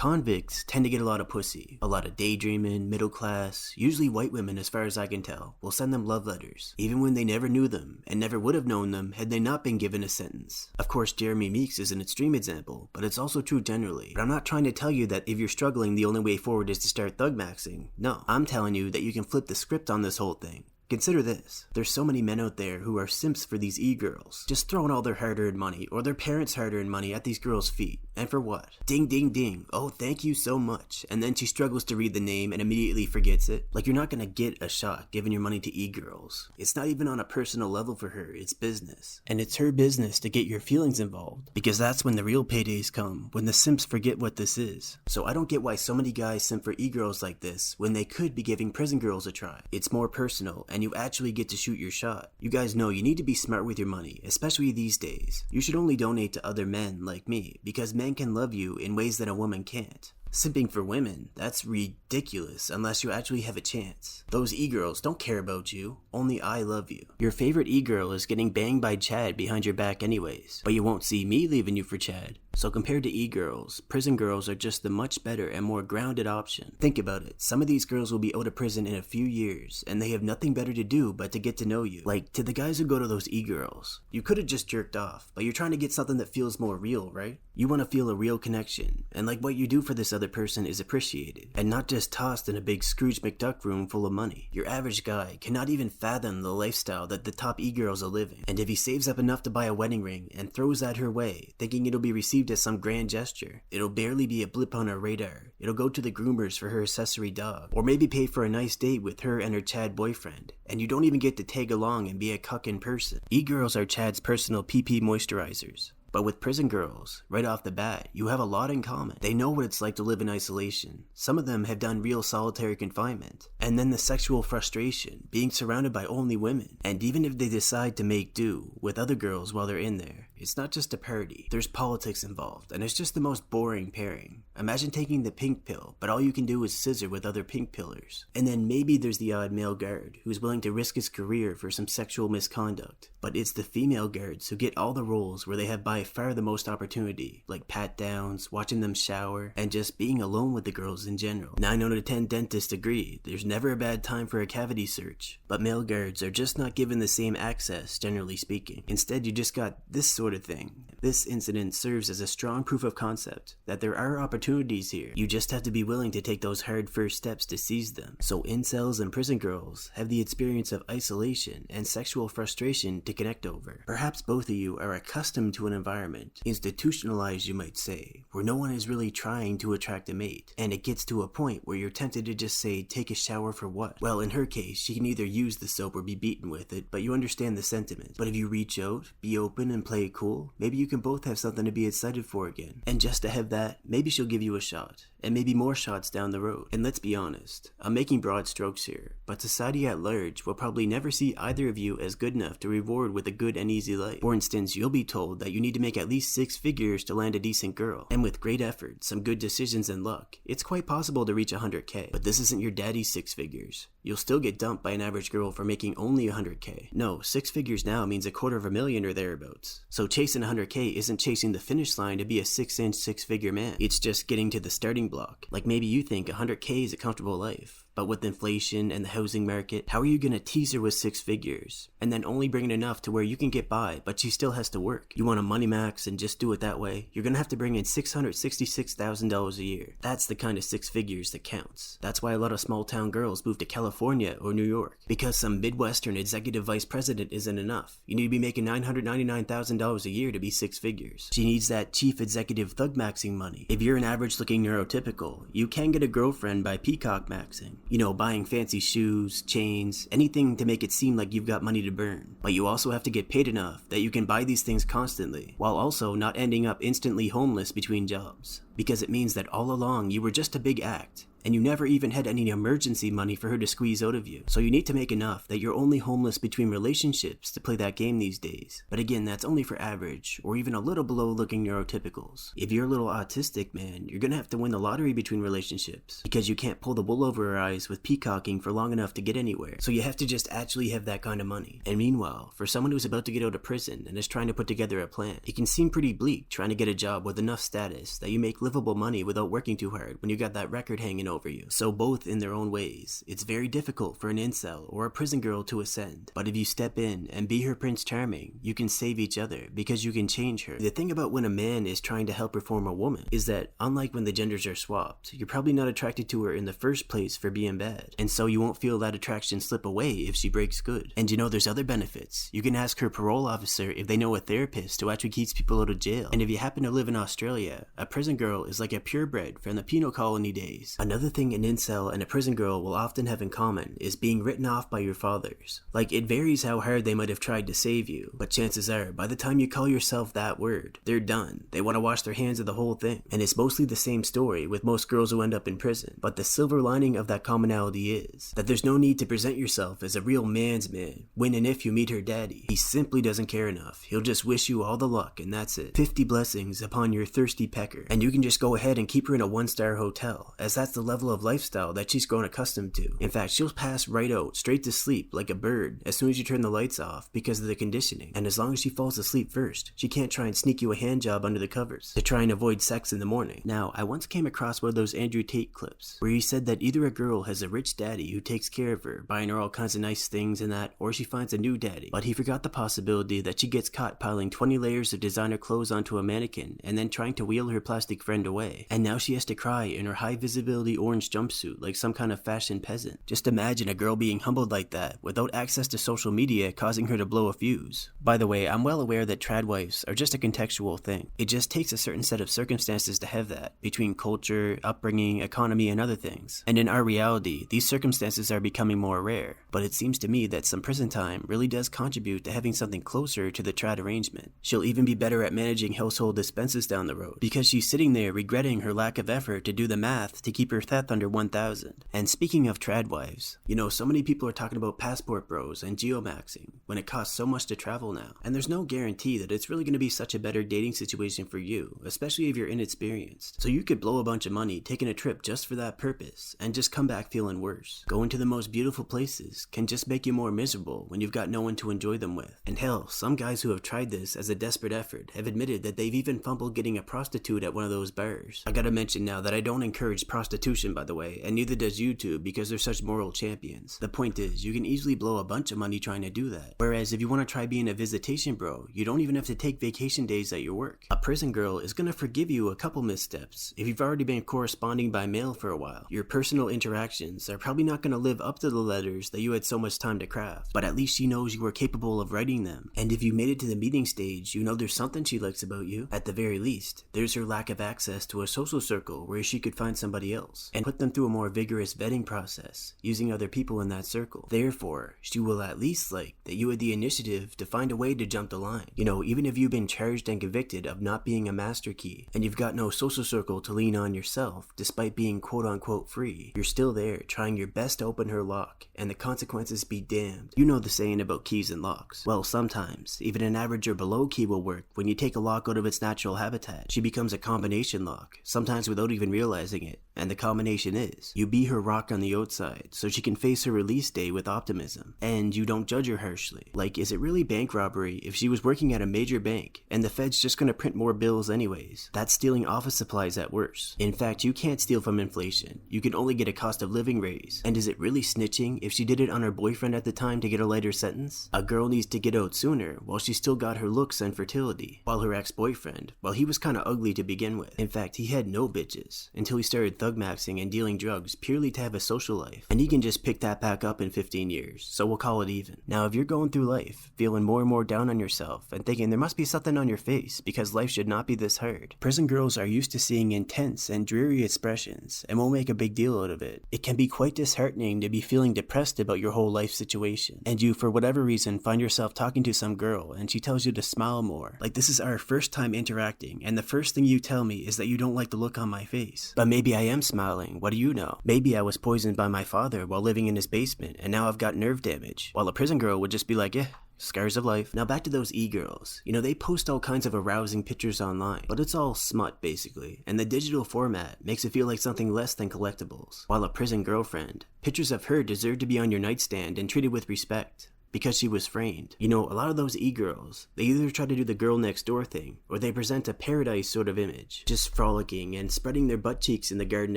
Convicts tend to get a lot of pussy, a lot of daydreaming, middle class, usually white women as far as I can tell, will send them love letters, even when they never knew them, and never would have known them had they not been given a sentence. Of course, Jeremy Meeks is an extreme example, but it's also true generally. But I'm not trying to tell you that if you're struggling, the only way forward is to start thugmaxing. No, I'm telling you that you can flip the script on this whole thing. Consider this. There's so many men out there who are simps for these e-girls, just throwing all their hard-earned money or their parents' hard-earned money at these girls' feet. And for what? Ding ding ding. Oh, thank you so much. And then she struggles to read the name and immediately forgets it. Like, you're not gonna get a shot giving your money to e-girls. It's not even on a personal level for her, it's business. And it's her business to get your feelings involved, because that's when the real paydays come, when the simps forget what this is. So I don't get why so many guys simp for e-girls like this when they could be giving prison girls a try. It's more personal, and you actually get to shoot your shot. You guys know you need to be smart with your money, especially these days. You should only donate to other men like me, because men can love you in ways that a woman can't. Simping for women, that's ridiculous unless you actually have a chance. Those e-girls don't care about you, only I love you. Your favorite e-girl is getting banged by Chad behind your back anyways, but you won't see me leaving you for Chad. So compared to e-girls, prison girls are just the much better and more grounded option. Think about it, some of these girls will be out of prison in a few years, and they have nothing better to do but to get to know you. Like, to the guys who go to those e-girls, you could've just jerked off, but you're trying to get something that feels more real, right? You want to feel a real connection, and like what you do for this other person is appreciated, and not just tossed in a big Scrooge McDuck room full of money. Your average guy cannot even fathom the lifestyle that the top e-girls are living, and if he saves up enough to buy a wedding ring and throws that her way, thinking it'll be received as some grand gesture, it'll barely be a blip on her radar. It'll go to the groomers for her accessory dog, or maybe pay for a nice date with her and her Chad boyfriend, and you don't even get to tag along and be a cuck in person. E-girls are Chad's personal PP moisturizers. But with prison girls, right off the bat, you have a lot in common. They know what it's like to live in isolation. Some of them have done real solitary confinement. And then the sexual frustration, being surrounded by only women. And even if they decide to make do with other girls while they're in there, it's not just a party. There's politics involved, and it's just the most boring pairing. Imagine taking the pink pill, but all you can do is scissor with other pink pillars. And then maybe there's the odd male guard who's willing to risk his career for some sexual misconduct. But it's the female guards who get all the roles where they have by far the most opportunity, like pat downs, watching them shower, and just being alone with the girls in general. 9 out of 10 dentists agree, there's never a bad time for a cavity search. But male guards are just not given the same access, generally speaking. Instead, you just got this sort of thing. This incident serves as a strong proof of concept that there are opportunities here. You just have to be willing to take those hard first steps to seize them. So incels and prison girls have the experience of isolation and sexual frustration to connect over. Perhaps both of you are accustomed to an environment, institutionalized you might say, where no one is really trying to attract a mate, and it gets to a point where you're tempted to just say, take a shower for what? Well, in her case, she can either use the soap or be beaten with it, but you understand the sentiment. But if you reach out, be open, and play it cool, maybe you can both have something to be excited for again. And just to have that, maybe she'll give you a shot, and maybe more shots down the road. And let's be honest, I'm making broad strokes here, but society at large will probably never see either of you as good enough to reward with a good and easy life. For instance, you'll be told that you need to make at least 6 figures to land a decent girl, and with great effort, some good decisions and luck, it's quite possible to reach 100k. But this isn't your daddy's 6 figures. You'll still get dumped by an average girl for making only 100k. No, 6 figures now means $250,000 or thereabouts. So chasing 100k isn't chasing the finish line to be a 6-inch 6-figure man. It's just getting to the starting block. Like maybe you think 100k is a comfortable life. But with inflation and the housing market, how are you gonna tease her with 6 figures? And then only bring in enough to where you can get by, but she still has to work. You want to money max and just do it that way? You're gonna have to bring in $666,000 a year. That's the kind of 6 figures that counts. That's why a lot of small town girls move to California or New York. Because some Midwestern executive vice president isn't enough. You need to be making $999,000 a year to be 6 figures. She needs that chief executive thugmaxing money. If you're an average looking neurotypical, you can get a girlfriend by peacock maxing. You know, buying fancy shoes, chains, anything to make it seem like you've got money to burn. But you also have to get paid enough that you can buy these things constantly, while also not ending up instantly homeless between jobs. Because it means that all along you were just a big act, and you never even had any emergency money for her to squeeze out of you. So you need to make enough that you're only homeless between relationships to play that game these days. But again, that's only for average, or even a little below looking neurotypicals. If you're a little autistic, man, you're gonna have to win the lottery between relationships, because you can't pull the wool over her eyes with peacocking for long enough to get anywhere. So you have to just actually have that kind of money. And meanwhile, for someone who's about to get out of prison and is trying to put together a plan, it can seem pretty bleak trying to get a job with enough status that you make living livable money without working too hard when you got that record hanging over you. So both in their own ways, it's very difficult for an incel or a prison girl to ascend. But if you step in and be her Prince Charming, you can save each other because you can change her. The thing about when a man is trying to help reform a woman is that, unlike when the genders are swapped, you're probably not attracted to her in the first place for being bad, and so you won't feel that attraction slip away if she breaks good. And you know there's other benefits. You can ask her parole officer if they know a therapist who actually keeps people out of jail. And if you happen to live in Australia, a prison girl is like a purebred from the penal colony days. Another thing an incel and a prison girl will often have in common is being written off by your fathers. Like, it varies how hard they might have tried to save you, but chances are, by the time you call yourself that word, they're done. They want to wash their hands of the whole thing. And it's mostly the same story with most girls who end up in prison. But the silver lining of that commonality is that there's no need to present yourself as a real man's man when and if you meet her daddy. He simply doesn't care enough. He'll just wish you all the luck and that's it. 50 blessings upon your thirsty pecker. And you can just go ahead and keep her in a 1-star hotel, as that's the level of lifestyle that she's grown accustomed to. In fact, she'll pass right out, straight to sleep like a bird as soon as you turn the lights off because of the conditioning. And as long as she falls asleep first, she can't try and sneak you a hand job under the covers to try and avoid sex in the morning. Now, I once came across one of those Andrew Tate clips where he said that either a girl has a rich daddy who takes care of her, buying her all kinds of nice things and that, or she finds a new daddy. But he forgot the possibility that she gets caught piling 20 layers of designer clothes onto a mannequin and then trying to wheel her plastic friend away. And now she has to cry in her high visibility orange jumpsuit like some kind of fashion peasant. Just imagine a girl being humbled like that without access to social media causing her to blow a fuse. By the way, I'm well aware that trad wives are just a contextual thing. It just takes a certain set of circumstances to have that, between culture, upbringing, economy, and other things. And in our reality, these circumstances are becoming more rare. But it seems to me that some prison time really does contribute to having something closer to the trad arrangement. She'll even be better at managing household expenses down the road, because she's sitting there regretting her lack of effort to do the math to keep her theft under 1,000. And speaking of trad wives, you know, so many people are talking about passport bros and geomaxing when it costs so much to travel now. And there's no guarantee that it's really going to be such a better dating situation for you, especially if you're inexperienced. So you could blow a bunch of money taking a trip just for that purpose and just come back feeling worse. Going to the most beautiful places can just make you more miserable when you've got no one to enjoy them with. And hell, some guys who have tried this as a desperate effort have admitted that they've even fumbled getting a prostitute at one of those bars. I gotta mention now that I don't encourage prostitution, by the way, and neither does YouTube because they're such moral champions. The point is, you can easily blow a bunch of money trying to do that. Whereas if you want to try being a visitation bro, you don't even have to take vacation days at your work. A prison girl is gonna forgive you a couple missteps if you've already been corresponding by mail for a while. Your personal interactions are probably not gonna live up to the letters that you had so much time to craft, but at least she knows you were capable of writing them. And if you made it to the meeting stage, you know there's something she likes about you. At the very least, there's her lack of access to a social circle where she could find somebody else and put them through a more vigorous vetting process using other people in that circle. Therefore, she will at least like that you had the initiative to find a way to jump the line. You know, even if you've been charged and convicted of not being a master key and you've got no social circle to lean on yourself despite being quote unquote free, you're still there trying your best to open her lock, and the consequences be damned. You know the saying about keys and locks. Well, sometimes even an average or below key will work when you take a lock out of its natural habitat. She becomes a combination lock, sometimes without even realizing it, and the combination is you be her rock on the outside so she can face her release day with optimism, and you don't judge her harshly. Like, is it really bank robbery if she was working at a major bank and the Fed's just gonna print more bills anyways? That's stealing office supplies at worst. In fact, you can't steal from inflation. You can only get a cost of living raise. And is it really snitching if she did it on her boyfriend at the time to get a lighter sentence? A girl needs to get out sooner while she still got her looks and fertility, while her ex-boyfriend, well, he was kinda ugly to begin with. In fact, he had no bitches until he started thug-maxing and dealing drugs purely to have a social life. And he can just pick that back up in 15 years, so we'll call it even. Now, if you're going through life, feeling more and more down on yourself and thinking there must be something on your face because life should not be this hard, prison girls are used to seeing intense and dreary expressions and won't make a big deal out of it. It can be quite disheartening to be feeling depressed about your whole life situation, and you, for whatever reason, find yourself talking to some girl and she tells you to smile more. Like, this is our first time interacting, and the first thing you tell me is that you don't like the look on my face. But maybe I am smiling, what do you know? Maybe I was poisoned by my father while living in his basement, and now I've got nerve damage. While a prison girl would just be like, scars of life. Now back to those e-girls. You know, they post all kinds of arousing pictures online, but it's all smut basically, and the digital format makes it feel like something less than collectibles. While a prison girlfriend, pictures of her deserve to be on your nightstand and treated with respect. because she was framed. You know, a lot of those e-girls, they either try to do the girl next door thing, or they present a paradise sort of image, just frolicking and spreading their butt cheeks in the Garden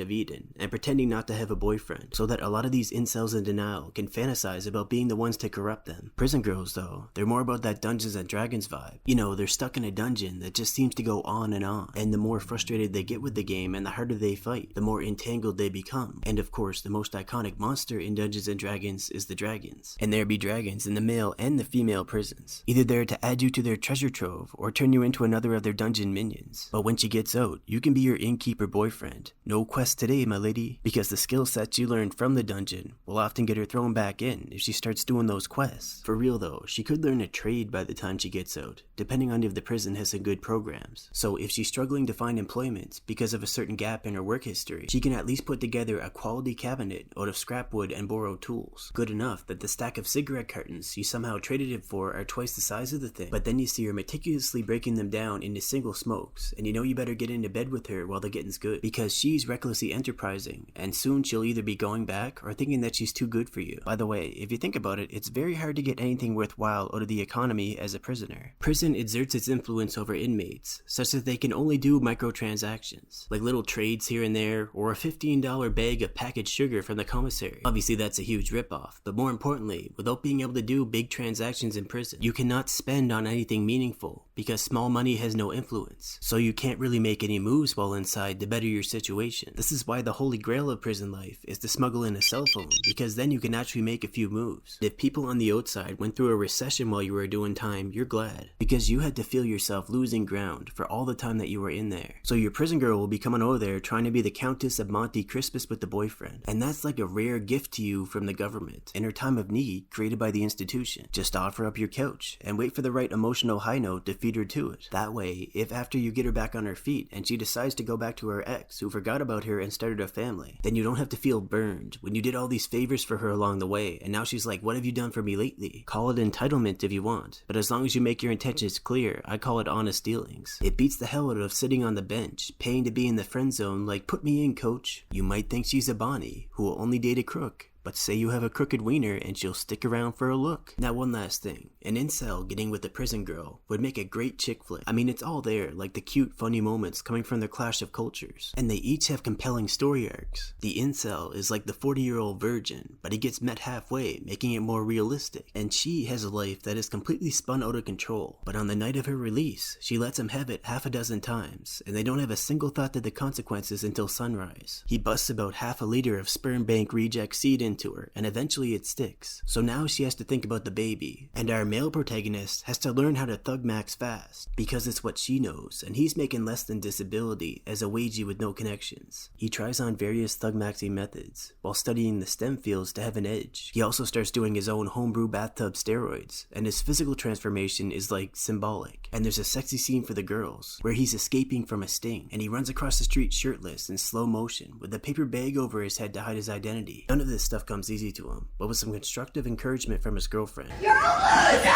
of Eden and pretending not to have a boyfriend, so that a lot of these incels in denial can fantasize about being the ones to corrupt them. Prison girls though, they're more about that Dungeons and Dragons vibe. You know, they're stuck in a dungeon that just seems to go on, and the more frustrated they get with the game and the harder they fight, the more entangled they become. And of course, the most iconic monster in Dungeons and Dragons is the dragons. And there be dragons in the male and the female prisons, either there to add you to their treasure trove or turn you into another of their dungeon minions. But when she gets out, you can be your innkeeper boyfriend. No quest today, my lady, because the skill sets you learned from the dungeon will often get her thrown back in if she starts doing those quests. For real though, she could learn a trade by the time she gets out, depending on if the prison has some good programs. So if she's struggling to find employment because of a certain gap in her work history, she can at least put together a quality cabinet out of scrap wood and borrowed tools. Good enough that the stack of cigarette cartons you somehow traded it for are twice the size of the thing, but then you see her meticulously breaking them down into single smokes, and you know you better get into bed with her while the getting's good, because she's recklessly enterprising, and soon she'll either be going back or thinking that she's too good for you. By the way, if you think about it, it's very hard to get anything worthwhile out of the economy as a prisoner. Prison exerts its influence over inmates, such that they can only do microtransactions, like little trades here and there, or a $15 bag of packaged sugar from the commissary. Obviously that's a huge ripoff, but more importantly, without being able to do big transactions in prison, you cannot spend on anything meaningful, because small money has no influence, so you can't really make any moves while inside to better your situation. This is why the holy grail of prison life is to smuggle in a cell phone, because then you can actually make a few moves. If people on the outside went through a recession while you were doing time, you're glad, because you had to feel yourself losing ground for all the time that you were in there. So your prison girl will be coming over there trying to be the Countess of Monte Crispus with the boyfriend, and that's like a rare gift to you from the government in her time of need created by the institution. Just offer up your couch and wait for the right emotional high note to feed her to it. That way, if after you get her back on her feet and she decides to go back to her ex who forgot about her and started a family, then you don't have to feel burned when you did all these favors for her along the way and now she's like, what have you done for me lately? Call it entitlement if you want, but as long as you make your intentions clear, I call it honest dealings. It beats the hell out of sitting on the bench, paying to be in the friend zone like, put me in, coach. You might think she's a Bonnie who will only date a crook, but say you have a crooked wiener and she'll stick around for a look. Now one last thing, an incel getting with a prison girl would make a great chick flick. I mean, it's all there, like the cute funny moments coming from their clash of cultures, and they each have compelling story arcs. The incel is like the 40-year-old virgin, but he gets met halfway, making it more realistic, and she has a life that is completely spun out of control, but on the night of her release, she lets him have it half a dozen times, and they don't have a single thought to the consequences until sunrise. He busts about half a liter of sperm bank reject seed into her, and eventually it sticks. So now she has to think about the baby, and our male protagonist has to learn how to thug max fast, because it's what she knows, and he's making less than disability as a wagey with no connections. He tries on various thug maxing methods, while studying the STEM fields to have an edge. He also starts doing his own homebrew bathtub steroids, and his physical transformation is like symbolic. And there's a sexy scene for the girls, where he's escaping from a sting, and he runs across the street shirtless in slow motion, with a paper bag over his head to hide his identity. None of this stuff comes easy to him, but with some constructive encouragement from his girlfriend, you're a loser!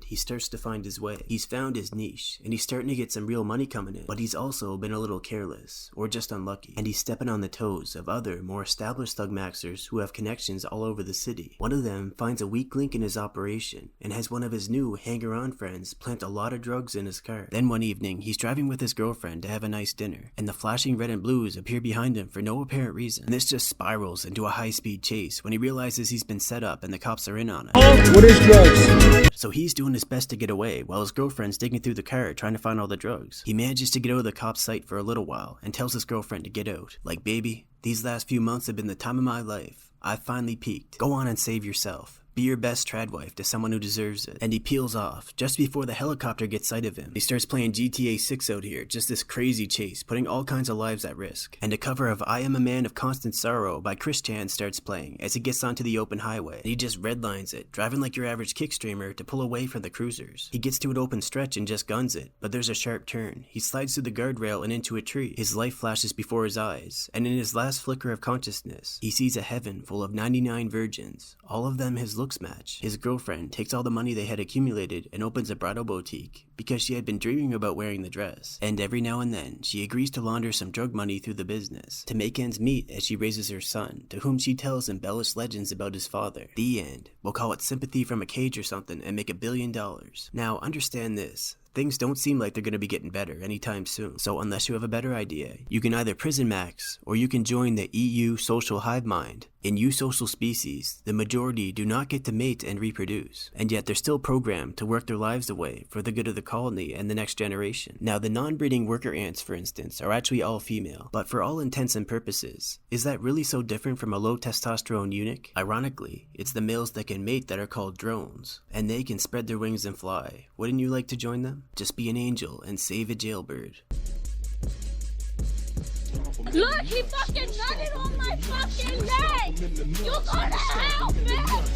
He starts to find his way. He's found his niche, and he's starting to get some real money coming in, but he's also been a little careless, or just unlucky, and he's stepping on the toes of other, more established thug maxers who have connections all over the city. One of them finds a weak link in his operation, and has one of his new hanger-on friends plant a lot of drugs in his car. Then one evening, he's driving with his girlfriend to have a nice dinner, and the flashing red and blues appear behind him for no apparent reason, and this just spirals into a high-speed chase when he realizes he's been set up and the cops are in on it. What is drugs? So he's doing his best to get away while his girlfriend's digging through the car trying to find all the drugs. He manages to get out of the cop's sight for a little while and tells his girlfriend to get out. Like, baby, these last few months have been the time of my life. I've finally peaked. Go on and save yourself. Be your best trad wife to someone who deserves it. And he peels off just before the helicopter gets sight of him. He starts playing GTA 6 out here, just this crazy chase, putting all kinds of lives at risk. And a cover of I Am a Man of Constant Sorrow by Chris Chan starts playing as he gets onto the open highway. And he just redlines it, driving like your average kick streamer to pull away from the cruisers. He gets to an open stretch and just guns it, but there's a sharp turn. He slides through the guardrail and into a tree. His life flashes before his eyes, and in his last flicker of consciousness, he sees a heaven full of 99 virgins, all of them his looks match. His girlfriend takes all the money they had accumulated and opens a bridal boutique because she had been dreaming about wearing the dress, and every now and then she agrees to launder some drug money through the business to make ends meet as she raises her son, to whom she tells embellished legends about his father. The end. We'll call it Sympathy from a Cage or something and make $1 billion. Now understand this. Things don't seem like they're going to be getting better anytime soon, so unless you have a better idea, you can either prison max, or you can join the EU social hive mind. In eusocial species, the majority do not get to mate and reproduce, and yet they're still programmed to work their lives away for the good of the colony and the next generation. Now, the non-breeding worker ants, for instance, are actually all female, but for all intents and purposes, is that really so different from a low testosterone eunuch? Ironically, it's the males that can mate that are called drones, and they can spread their wings and fly. Wouldn't you like to join them? Just be an angel and save a jailbird. Look, he fucking nutted on my fucking leg! You gotta help me!